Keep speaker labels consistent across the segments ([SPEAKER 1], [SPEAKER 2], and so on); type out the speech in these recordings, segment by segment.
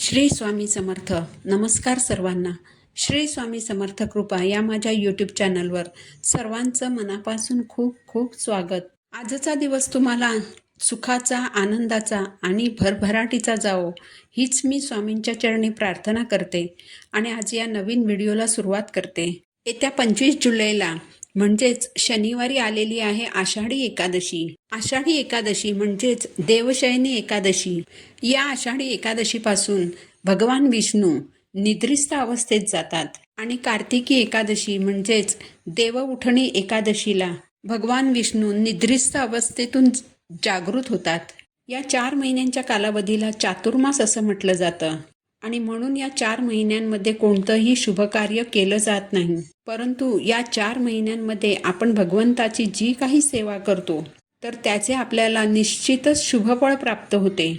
[SPEAKER 1] श्री स्वामी समर्थ. नमस्कार सर्वांना. श्री स्वामी समर्थ कृपा या माझ्या यूट्यूब चॅनलवर सर्वांचं मनापासून खूप खूप स्वागत. आजचा दिवस तुम्हाला सुखाचा, आनंदाचा आणि भरभराटीचा जावो हीच मी स्वामींच्या चरणी प्रार्थना करते आणि आज या नवीन व्हिडिओला सुरुवात करते. येत्या 25 जुलैला म्हणजेच शनिवारी आलेली आहे आषाढी एकादशी. आषाढी एकादशी म्हणजेच देवशयनी एकादशी. या आषाढी एकादशीपासून भगवान विष्णू निद्रिस्त अवस्थेत जातात आणि कार्तिकी एकादशी म्हणजेच देव उठणी एकादशीला भगवान विष्णू निद्रिस्त अवस्थेतून जागृत होतात. या 4 महिन्यांच्या कालावधीला चातुर्मास असं म्हटलं जातं आणि म्हणून या 4 महिन्यांमध्ये कोणतंही शुभकार्य केलं जात नाही. परंतु या 4 महिन्यांमध्ये आपण भगवंताची जी काही सेवा करतो तर त्याचे आपल्याला निश्चितच शुभफळ प्राप्त होते.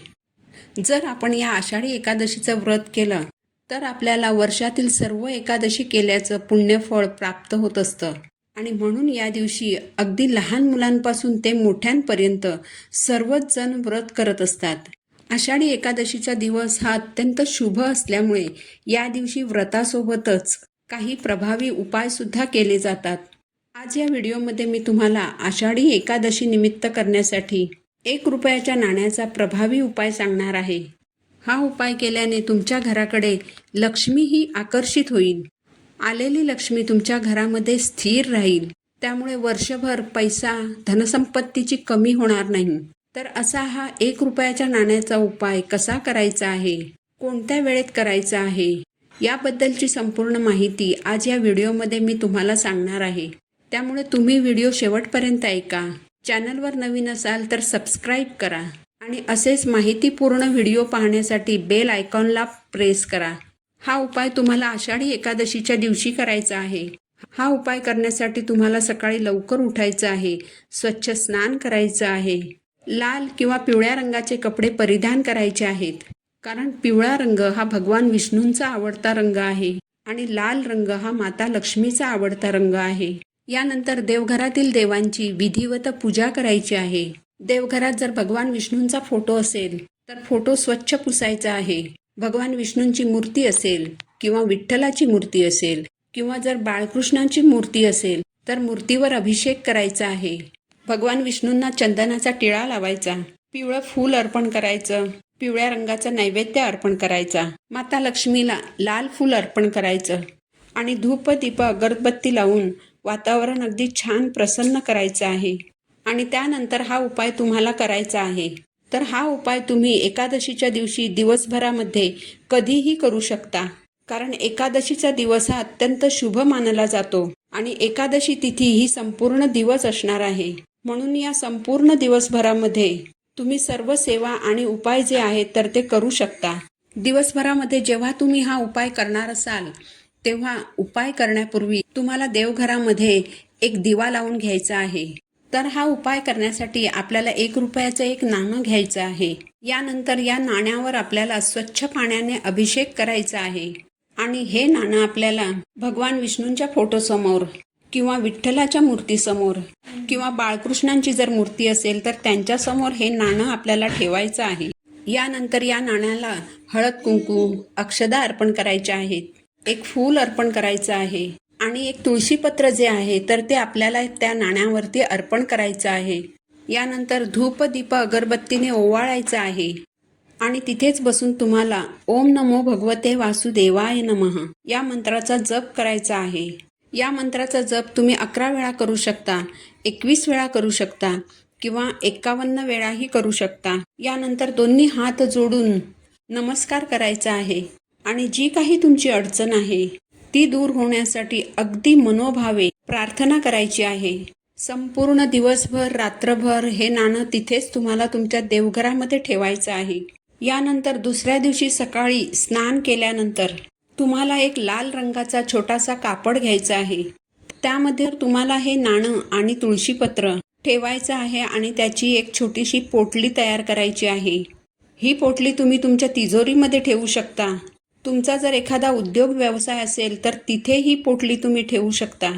[SPEAKER 1] जर आपण या आषाढी एकादशीचं व्रत केलं तर आपल्याला वर्षातील सर्व एकादशी केल्याचं पुण्यफळ प्राप्त होत असतं आणि म्हणून या दिवशी अगदी लहान मुलांपासून ते मोठ्यांपर्यंत सर्वच जण व्रत करत असतात. आषाढी एकादशीचा दिवस हा अत्यंत शुभ असल्यामुळे या दिवशी व्रतासोबतच काही प्रभावी उपायसुद्धा केले जातात. आज या व्हिडिओमध्ये मी तुम्हाला आषाढी एकादशी निमित्त करण्यासाठी 1 रुपयाच्या नाण्याचा प्रभावी उपाय सांगणार आहे. हा उपाय केल्याने तुमच्या घराकडे लक्ष्मी ही आकर्षित होईल. आलेली लक्ष्मी तुमच्या घरामध्ये स्थिर राहील. त्यामुळे वर्षभर पैसा, धनसंपत्तीची कमी होणार नाही. तर असा हा 1 रुपयाच्या नाण्याचा उपाय कसा करायचा आहे, कोणत्या वेळेत करायचा आहे, याबद्दलची संपूर्ण माहिती आज या व्हिडिओमध्ये मी तुम्हाला सांगणार आहे. त्यामुळे तुम्ही व्हिडिओ शेवटपर्यंत ऐका. चॅनलवर नवीन असाल तर सबस्क्राईब करा आणि असेच माहितीपूर्ण व्हिडिओ पाहण्यासाठी बेल आयकॉनला प्रेस करा. हा उपाय तुम्हाला आषाढी एकादशीच्या दिवशी करायचा आहे. हा उपाय करण्यासाठी तुम्हाला सकाळी लवकर उठायचं आहे, स्वच्छ स्नान करायचं आहे, लाल किंवा पिवळ्या रंगाचे कपडे परिधान करायचे आहेत. कारण पिवळा रंग हा भगवान विष्णूंचा आवडता रंग आहे आणि लाल रंग हा माता लक्ष्मीचा आवडता रंग आहे. यानंतर देवघरातील देवांची विधिवत पूजा करायची आहे. देवघरात जर भगवान विष्णूंचा फोटो असेल तर फोटो स्वच्छ पुसायचा आहे. भगवान विष्णूंची मूर्ती असेल किंवा विठ्ठलाची मूर्ती असेल किंवा जर बाळकृष्णांची मूर्ती असेल तर मूर्तीवर अभिषेक करायचा आहे. भगवान विष्णूंना चंदनाचा टिळा लावायचा, पिवळं फूल अर्पण करायचं, पिवळ्या रंगाचं नैवेद्य अर्पण करायचा, माता लक्ष्मीला लाल फूल अर्पण करायचं आणि धूप, दीप, अगरबत्ती लावून वातावरण अगदी छान प्रसन्न करायचं आहे. आणि त्यानंतर हा उपाय तुम्हाला करायचा आहे. तर हा उपाय तुम्ही एकादशीच्या दिवशी दिवसभरामध्ये कधीही करू शकता. कारण एकादशीचा दिवस हा अत्यंत शुभ मानला जातो आणि एकादशी तिथी ही संपूर्ण दिवस असणार आहे. म्हणून या संपूर्ण दिवसभरामध्ये तुम्ही सर्व सेवा आणि उपाय जे आहेत तर ते करू शकता. दिवसभरामध्ये जेव्हा तुम्ही हा उपाय करणार असाल तेव्हा उपाय करण्यापूर्वी तुम्हाला देवघरामध्ये एक दिवा लावून घ्यायचा आहे. तर हा उपाय करण्यासाठी आपल्याला 1 रुपयाचं एक नाणं घ्यायचं आहे. यानंतर या नाण्यावर आपल्याला स्वच्छ पाण्याने अभिषेक करायचा आहे आणि हे नाणं आपल्याला भगवान विष्णूंच्या फोटोसमोर किंवा विठ्ठलाच्या मूर्तीसमोर किंवा बाळकृष्णांची जर मूर्ती असेल तर त्यांच्यासमोर हे नाणं आपल्याला ठेवायचं आहे. यानंतर या नाण्याला हळद, कुंकू, अक्षदा अर्पण करायच्या आहेत, एक फूल अर्पण करायचं आहे आणि एक तुळशीपत्र जे आहे तर ते आपल्याला त्या नाण्यावरती अर्पण करायचं आहे. यानंतर धूप, दीप, अगरबत्तीने ओवाळायचं आहे आणि तिथेच बसून तुम्हाला ओम नमो भगवते वासुदेवाय नमः या मंत्राचा जप करायचा आहे. या मंत्राचा जप तुम्ही 11 वेळा करू शकता, 21 वेळा करू शकता किंवा 51 वेळाही करू शकता. यानंतर दोन्ही हात जोडून नमस्कार करायचा आहे आणि जी काही तुमची अडचण आहे ती दूर होण्यासाठी अगदी मनोभावे प्रार्थना करायची आहे. संपूर्ण दिवसभर, रात्रभर हे नाणं तिथेच तुम्हाला तुमच्या देवघरामध्ये ठेवायचं आहे. यानंतर दुसऱ्या दिवशी सकाळी स्नान केल्यानंतर तुम्हाला एक लाल रंगाचा छोटासा कापड घ्यायचा आहे. त्यामध्ये तुम्हाला हे नाणं आणि तुळशीपत्र ठेवायचं आहे आणि त्याची एक छोटीशी पोटली तयार करायची आहे. ही पोटली तुम्ही तुमच्या तिजोरीमध्ये ठेवू शकता. तुमचा जर एखादा उद्योग व्यवसाय असेल तर तिथे ही पोटली तुम्ही ठेवू शकता.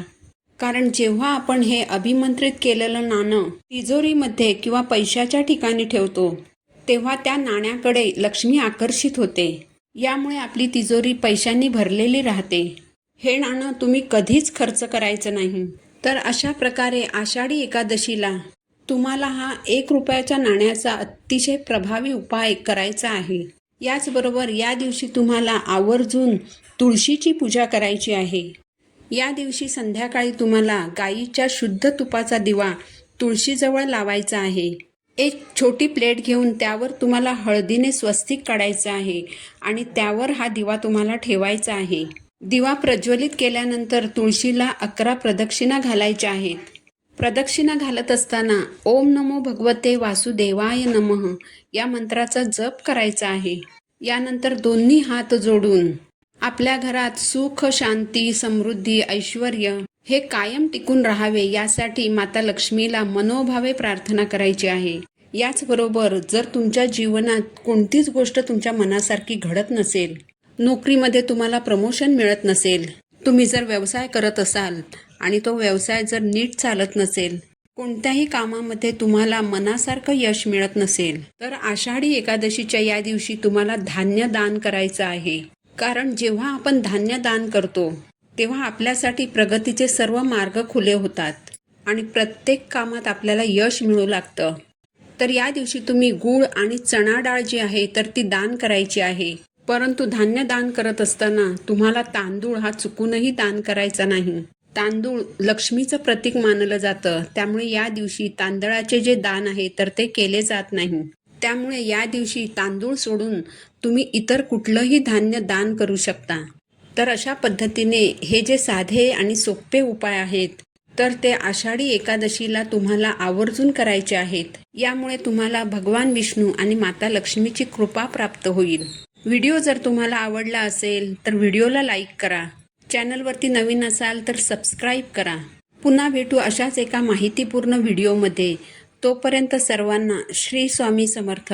[SPEAKER 1] कारण जेव्हा आपण हे अभिमंत्रित केलेलं नाणं तिजोरीमध्ये किंवा पैशाच्या ठिकाणी ठेवतो तेव्हा त्या नाण्याकडे लक्ष्मी आकर्षित होते यामुळे आपली तिजोरी पैशांनी भरलेली राहते. हे नाणं तुम्ही कधीच खर्च करायचं नाही. तर अशा प्रकारे आषाढी एकादशीला तुम्हाला हा 1 रुपयाच्या नाण्याचा अतिशय प्रभावी उपाय करायचा आहे. याचबरोबर या दिवशी तुम्हाला आवर्जून तुळशीची पूजा करायची आहे. या दिवशी संध्याकाळी तुम्हाला गाईच्या शुद्ध तुपाचा दिवा तुळशीजवळ लावायचा आहे. एक छोटी प्लेट घेऊन त्यावर तुम्हाला हळदीने स्वस्तिक काढायचं आहे आणि त्यावर हा दिवा तुम्हाला ठेवायचा आहे. दिवा प्रज्वलित केल्यानंतर तुळशीला 11 प्रदक्षिणा घालायच्या आहेत. प्रदक्षिणा घालत असताना ओम नमो भगवते वासुदेवाय नमः या मंत्राचा जप करायचा आहे. यानंतर दोन्ही हात जोडून आपल्या घरात सुख, शांती, समृद्धी, ऐश्वर हे कायम टिकून राहावे यासाठी माता लक्ष्मीला मनोभावे प्रार्थना करायची आहे. याचबरोबर जर तुमच्या जीवनात कोणतीच गोष्ट तुमच्या मनासारखी घडत नसेल, नोकरीमध्ये तुम्हाला प्रमोशन मिळत नसेल, तुम्ही जर व्यवसाय करत असाल आणि तो व्यवसाय जर नीट चालत नसेल, कोणत्याही कामामध्ये तुम्हाला मनासारखं यश मिळत नसेल, तर आषाढी एकादशीच्या या दिवशी तुम्हाला धान्य दान करायचं आहे. कारण जेव्हा आपण धान्य दान करतो तेव्हा आपल्यासाठी प्रगतीचे सर्व मार्ग खुले होतात आणि प्रत्येक कामात आपल्याला यश मिळू लागतं. तर या दिवशी तुम्ही गूळ आणि चणा डाळ जी आहे तर ती दान करायची आहे. परंतु धान्य दान करत असताना तुम्हाला तांदूळ हा चुकूनही दान करायचा नाही. तांदूळ लक्ष्मीचं प्रतीक मानलं जातं, त्यामुळे या दिवशी तांदळाचे जे दान आहे तर ते केले जात नाही. त्यामुळे या दिवशी तांदूळ सोडून तुम्ही इतर कुठलंही धान्य दान करू शकता. तर अशा पद्धतीने हे जे साधे आणि सोपे उपाय आहेत तर ते आषाढी एकादशीला तुम्हाला आवर्जून करायचे आहेत. यामुळे तुम्हाला भगवान विष्णू आणि माता लक्ष्मीची कृपा प्राप्त होईल. व्हिडिओ जर तुम्हाला आवडला असेल तर व्हिडिओला लाईक करा. चॅनलवरती नवीन असाल तर सबस्क्राईब करा. पुन्हा भेटू अशाच एका माहितीपूर्ण व्हिडिओमध्ये. तोपर्यंत सर्वांना श्री स्वामी समर्थ.